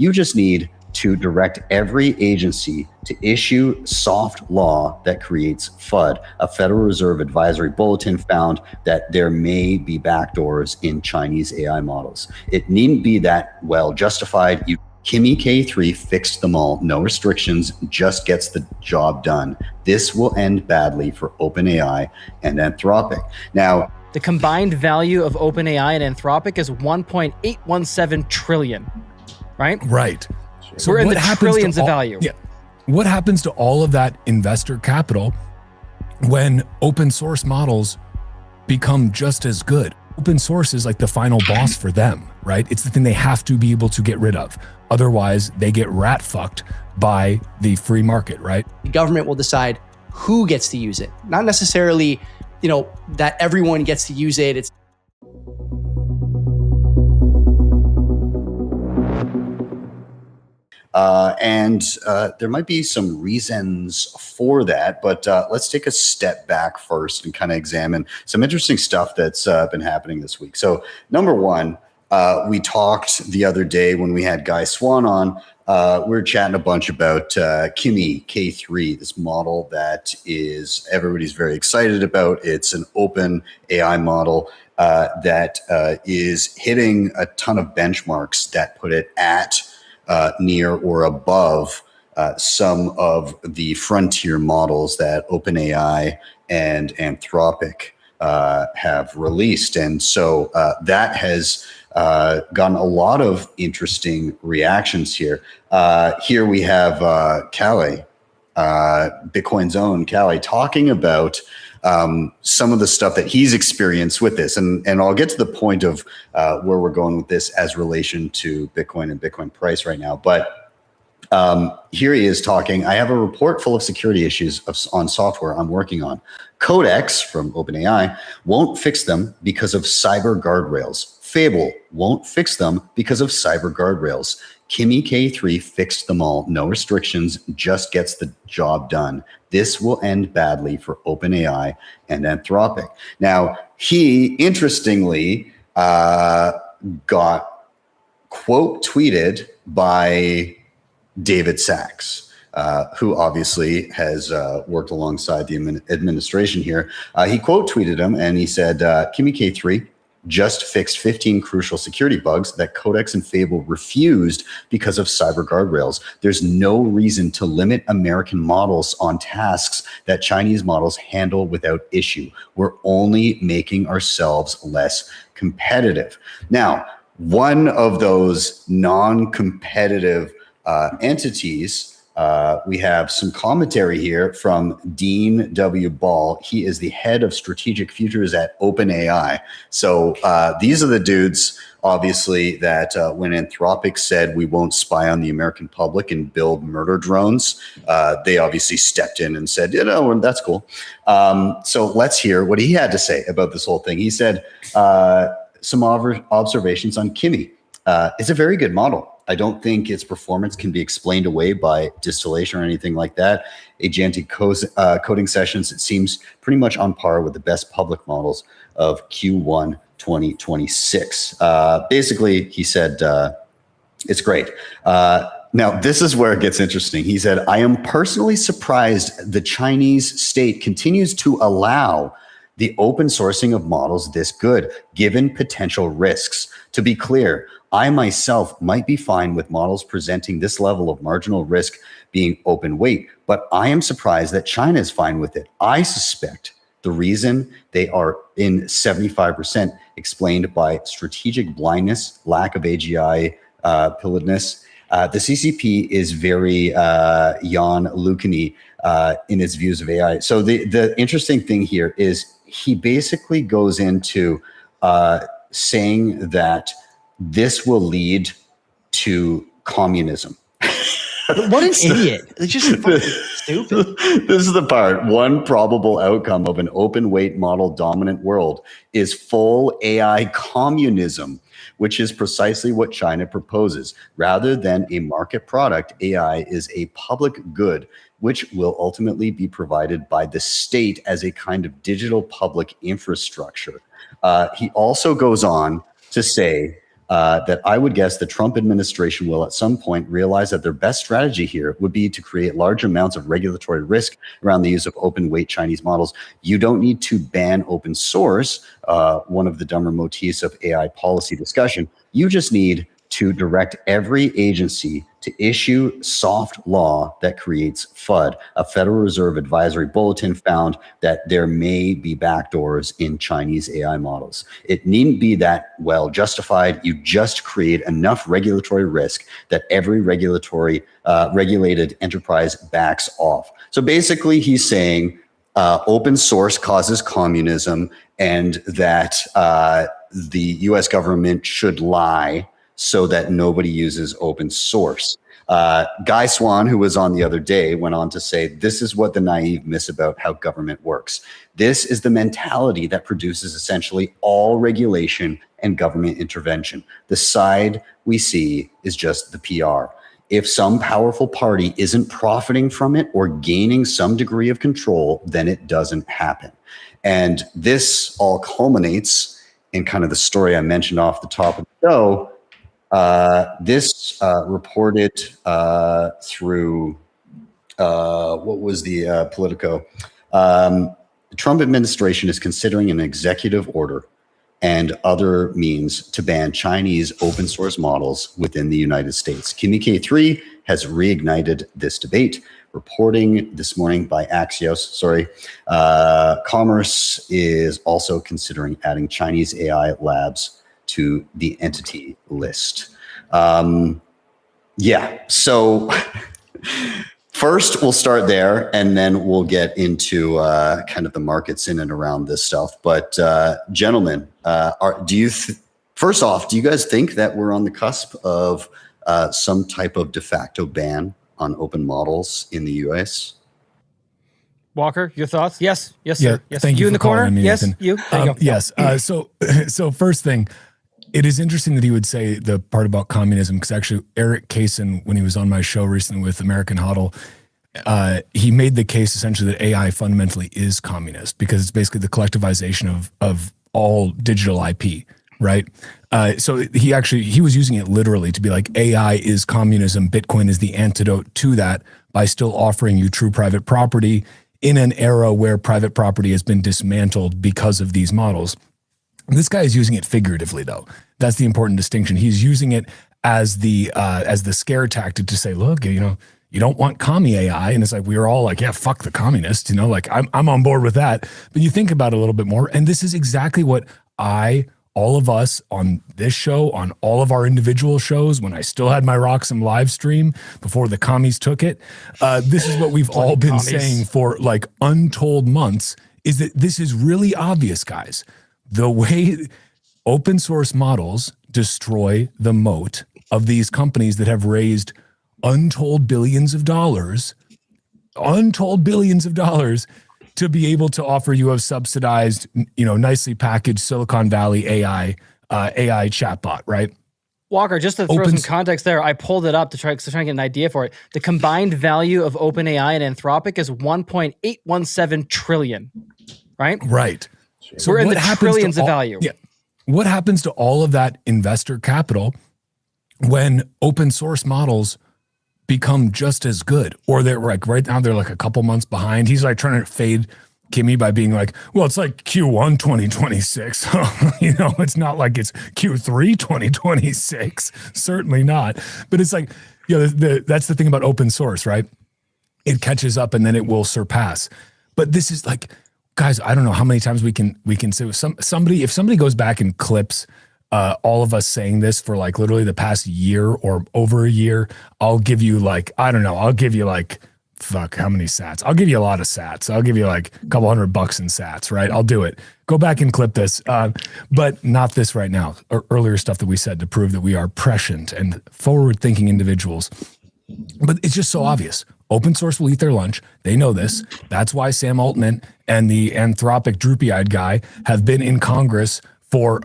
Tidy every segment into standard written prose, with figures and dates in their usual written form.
You just need to direct every agency to issue soft law that creates FUD. A Federal Reserve advisory bulletin found that there may be backdoors in Chinese AI models. It needn't be that well justified. Kimmy K3 fixed them all. No restrictions, just gets the job done. This will end badly for OpenAI and Anthropic. Now, the combined value of OpenAI and Anthropic is 1.817 trillion, right? Right. So we're in the trillions of value. Yeah. What happens to all of that investor capital when open source models become just as good? Open source is like the final boss for them, right? It's the thing they have to be able to get rid of. Otherwise, they get rat fucked by the free market, right? The government will decide who gets to use it. Not necessarily, that everyone gets to use it. It's there might be some reasons for that, but let's take a step back first and kind of examine some interesting stuff that's been happening this week. So number one, we talked the other day when we had Guy Swan on, we were chatting a bunch about Kimmy K3, this model that everybody's very excited about. It's an open AI model that is hitting a ton of benchmarks that put it at near or above some of the frontier models that OpenAI and Anthropic have released. And so that has gotten a lot of interesting reactions here. Here we have Calais, Bitcoin's own Calais, talking about some of the stuff that he's experienced with this. And I'll get to the point of where we're going with this as relation to Bitcoin and Bitcoin price right now. But here he is talking. I have a report full of security issues on software I'm working on. Codex from OpenAI won't fix them because of cyber guardrails. Fable won't fix them because of cyber guardrails. Kimmy K3 fixed them all. No restrictions, just gets the job done. This will end badly for OpenAI and Anthropic. Now, he interestingly got quote tweeted by David Sachs, who obviously has worked alongside the administration here. He quote tweeted him and he said, Kimmy K3 just fixed 15 crucial security bugs that Codex and Fable refused because of cyber guardrails. There's no reason to limit American models on tasks that Chinese models handle without issue. We're only making ourselves less competitive. Now, one of those non-competitive entities, we have some commentary here from Dean W. Ball. He is the head of strategic futures at OpenAI. So these are the dudes, obviously, that when Anthropic said we won't spy on the American public and build murder drones, they obviously stepped in and said, that's cool. So let's hear what he had to say about this whole thing. He said some observations on Kimmy. It's a very good model. I don't think its performance can be explained away by distillation or anything like that. Agentic coding sessions, it seems pretty much on par with the best public models of Q1 2026. Basically, he said, it's great. Now, this is where it gets interesting. He said, I am personally surprised the Chinese state continues to allow the open sourcing of models this good, given potential risks. To be clear, I myself might be fine with models presenting this level of marginal risk being open weight, but I am surprised that China is fine with it. I suspect the reason they are in 75% explained by strategic blindness, lack of AGI pilotness. The CCP is very Jan Lucani in its views of AI. So the interesting thing here is he basically goes into saying that this will lead to communism. What an idiot. It's just fucking stupid. This is the part. One probable outcome of an open weight model dominant world is full AI communism, which is precisely what China proposes. Rather than a market product, AI is a public good, which will ultimately be provided by the state as a kind of digital public infrastructure. He also goes on to say, that I would guess the Trump administration will at some point realize that their best strategy here would be to create large amounts of regulatory risk around the use of open weight Chinese models. You don't need to ban open source, one of the dumber motifs of AI policy discussion. You just need to direct every agency to issue soft law that creates FUD. A Federal Reserve advisory bulletin found that there may be backdoors in Chinese AI models. It needn't be that well justified. You just create enough regulatory risk that every regulated enterprise backs off. So basically he's saying open source causes communism, and that the US government should lie so that nobody uses open source. Guy Swan, who was on the other day, went on to say, this is what the naive miss about how government works. This is the mentality that produces essentially all regulation and government intervention. The side we see is just the PR. If some powerful party isn't profiting from it or gaining some degree of control, then it doesn't happen. And this all culminates in kind of the story I mentioned off the top of the show. This reported through what was the Politico? The Trump administration is considering an executive order and other means to ban Chinese open source models within the United States. Kimmy K3 has reignited this debate. Reporting this morning by Axios, Commerce is also considering adding Chinese AI labs to the entity list. So first we'll start there, and then we'll get into kind of the markets in and around this stuff. But gentlemen, first off, do you guys think that we're on the cusp of some type of de facto ban on open models in the US? Walker, your thoughts? Yes, sir. Yes, thank you in the for corner. calling me, Yes, Nathan. you. There you go. Yes. So first thing, it is interesting that he would say the part about communism, because actually Eric Kaysen, when he was on my show recently with American Huddle, he made the case essentially that AI fundamentally is communist, because it's basically the collectivization of all digital IP, right? So he was using it literally to be like, AI is communism, Bitcoin is the antidote to that, by still offering you true private property in an era where private property has been dismantled because of these models. This guy is using it figuratively, though. That's the important distinction. He's using it as the scare tactic to say, look, you don't want commie AI, and it's like we're all like, yeah, fuck the communists, like I'm on board with that. But you think about it a little bit more, and this is exactly what all of us on this show, on all of our individual shows, when I still had my Roxham live stream before the commies took it, this is what we've all been saying for like untold months, is that this is really obvious, guys. The way open source models destroy the moat of these companies that have raised untold billions of dollars to be able to offer you a subsidized, nicely packaged Silicon Valley AI chatbot, right? Walker, just to throw some context there, I pulled it up to try to get an idea for it. The combined value of OpenAI and Anthropic is 1.817 trillion, right? Right. So we're in the trillions of value. Yeah. What happens to all of that investor capital when open source models become just as good? Or they're like, right now they're like a couple months behind. He's like trying to fade Kimmy by being like, well, it's like Q1 2026. It's not like it's Q3 2026. Certainly not. But it's like, that's the thing about open source, right? It catches up and then it will surpass. But this is like, guys, I don't know how many times we can say if somebody goes back and clips all of us saying this for like literally the past year or over a year, I'll give you like, I don't know, I'll give you like, fuck, how many sats? I'll give you a lot of sats. I'll give you like a couple $100 in sats, right? I'll do it. Go back and clip this, but not this right now. Or earlier stuff that we said to prove that we are prescient and forward-thinking individuals. But it's just so obvious. Open source will eat their lunch. They know this. That's why Sam Altman and the Anthropic droopy-eyed guy have been in Congress for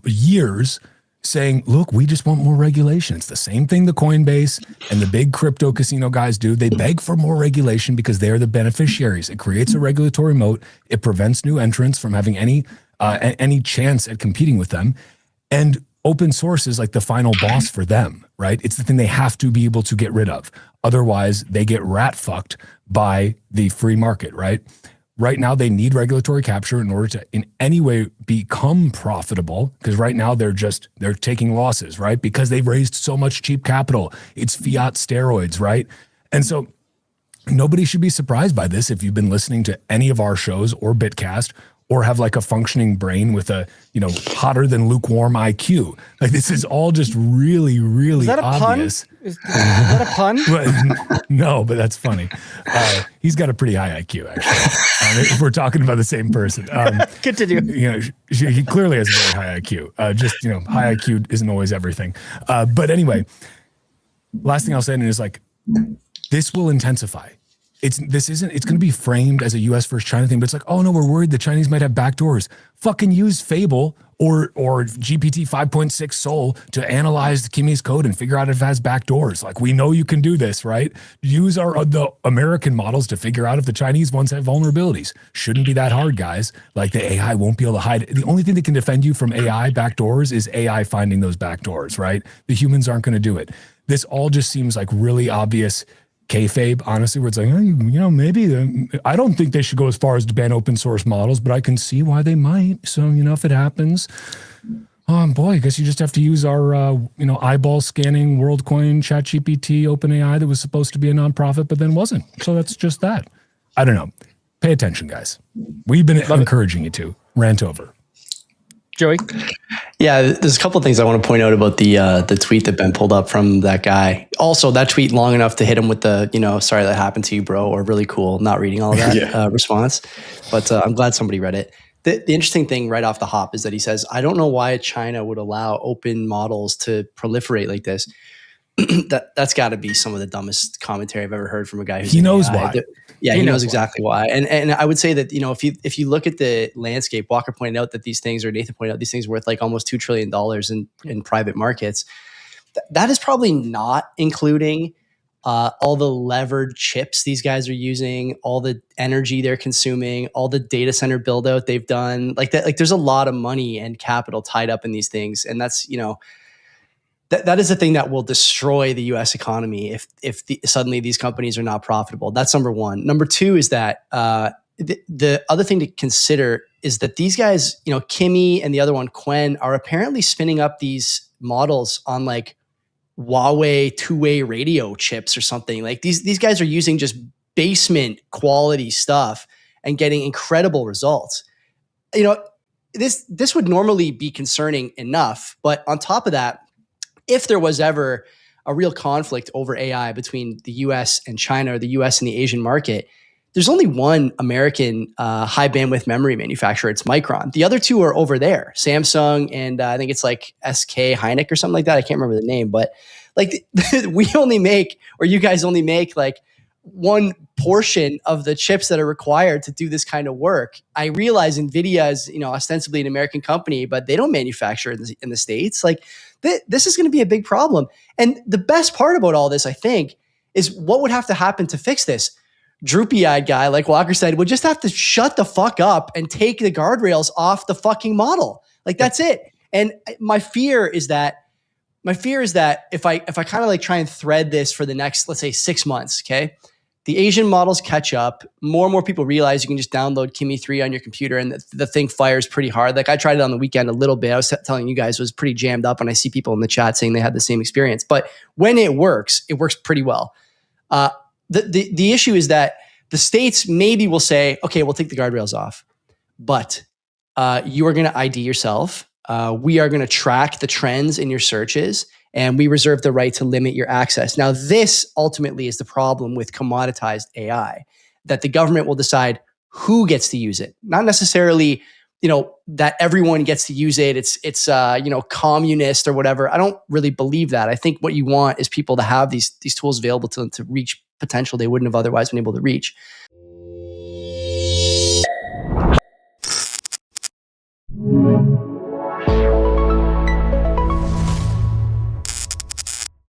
years saying, look, we just want more regulation. It's the same thing the Coinbase and the big crypto casino guys do. They beg for more regulation because they're the beneficiaries. It creates a regulatory moat. It prevents new entrants from having any chance at competing with them. And open source is like the final boss for them, right? It's the thing they have to be able to get rid of. Otherwise, they get rat fucked by the free market, right? Right now, they need regulatory capture in order to in any way become profitable, because right now they're taking losses, right? Because they've raised so much cheap capital. It's fiat steroids, right? And so nobody should be surprised by this if you've been listening to any of our shows or Bitcast, or have like a functioning brain with a, hotter than lukewarm IQ. Like this is all just really, really is that a obvious. Pun? Is that a pun? No, but that's funny. He's got a pretty high IQ, actually. If we're talking about the same person. Continue. He clearly has a very high IQ. High IQ isn't always everything. But anyway, last thing I'll say is like, this will intensify. It's going to be framed as a US versus China thing, but it's like, oh no, we're worried the Chinese might have backdoors. Fucking use Fable or GPT 5.6 Sol to analyze Kimmy's code and figure out if it has backdoors. Like, we know you can do this, right? Use the American models to figure out if the Chinese ones have vulnerabilities. Shouldn't be that hard, guys. Like, the AI won't be able to hide it. The only thing that can defend you from AI backdoors is AI finding those backdoors, right? The humans aren't going to do it. This all just seems like really obvious kayfabe, honestly, where it's like, maybe I don't think they should go as far as to ban open source models, but I can see why they might. So, if it happens, boy, I guess you just have to use our, eyeball scanning WorldCoin, ChatGPT, OpenAI that was supposed to be a nonprofit, but then wasn't. So that's just that. I don't know. Pay attention, guys. We've been encouraging you to rant over. Joey? Yeah, there's a couple of things I want to point out about the tweet that Ben pulled up from that guy. Also, that tweet long enough to hit him with the, sorry that happened to you, bro, or really cool, not reading all of that response. But I'm glad somebody read it. The interesting thing right off the hop is that he says, I don't know why China would allow open models to proliferate like this. That's got to be some of the dumbest commentary I've ever heard from a guy who's he knows why. He knows exactly why. And I would say that, if you look at the landscape, Walker pointed out that these things, or Nathan pointed out, these things are worth like almost $2 trillion in private markets. That is probably not including all the levered chips these guys are using, all the energy they're consuming, all the data center build out they've done. Like that, like there's a lot of money and capital tied up in these things. And that's, that is the thing that will destroy the U.S. economy if suddenly these companies are not profitable. That's number one. Number two is that the other thing to consider is that these guys, Kimmy and the other one, Quen, are apparently spinning up these models on like Huawei two-way radio chips or something. Like these guys are using just basement quality stuff and getting incredible results. This would normally be concerning enough, but on top of that, if there was ever a real conflict over AI between the US and China, or the US and the Asian market, there's only one American high bandwidth memory manufacturer. It's Micron. The other two are over there, Samsung and I think it's like SK Hynix or something like that. I can't remember the name, but like we only make, or you guys only make like one portion of the chips that are required to do this kind of work. I realize NVIDIA is, ostensibly an American company, but they don't manufacture in the States. Like this is going to be a big problem. And the best part about all this, I think, is what would have to happen to fix this. Droopy-eyed guy, like Walker said, would just have to shut the fuck up and take the guardrails off the fucking model. Like that's it. And my fear is that if I kind of like try and thread this for the next, let's say 6 months, okay? The Asian models catch up. More and more people realize you can just download Kimmy 3 on your computer and the thing fires pretty hard. Like I tried it on the weekend a little bit. I was telling you guys it was pretty jammed up, and I see people in the chat saying they had the same experience. But when it works pretty well. The issue is that the states maybe will say, okay, we'll take the guardrails off, but you are going to ID yourself. We are going to track the trends in your searches, and we reserve the right to limit your access. Now, this ultimately is the problem with commoditized AI, that the government will decide who gets to use it. Not necessarily, that everyone gets to use it. It's communist or whatever. I don't really believe that. I think what you want is people to have these tools available to them to reach potential they wouldn't have otherwise been able to reach.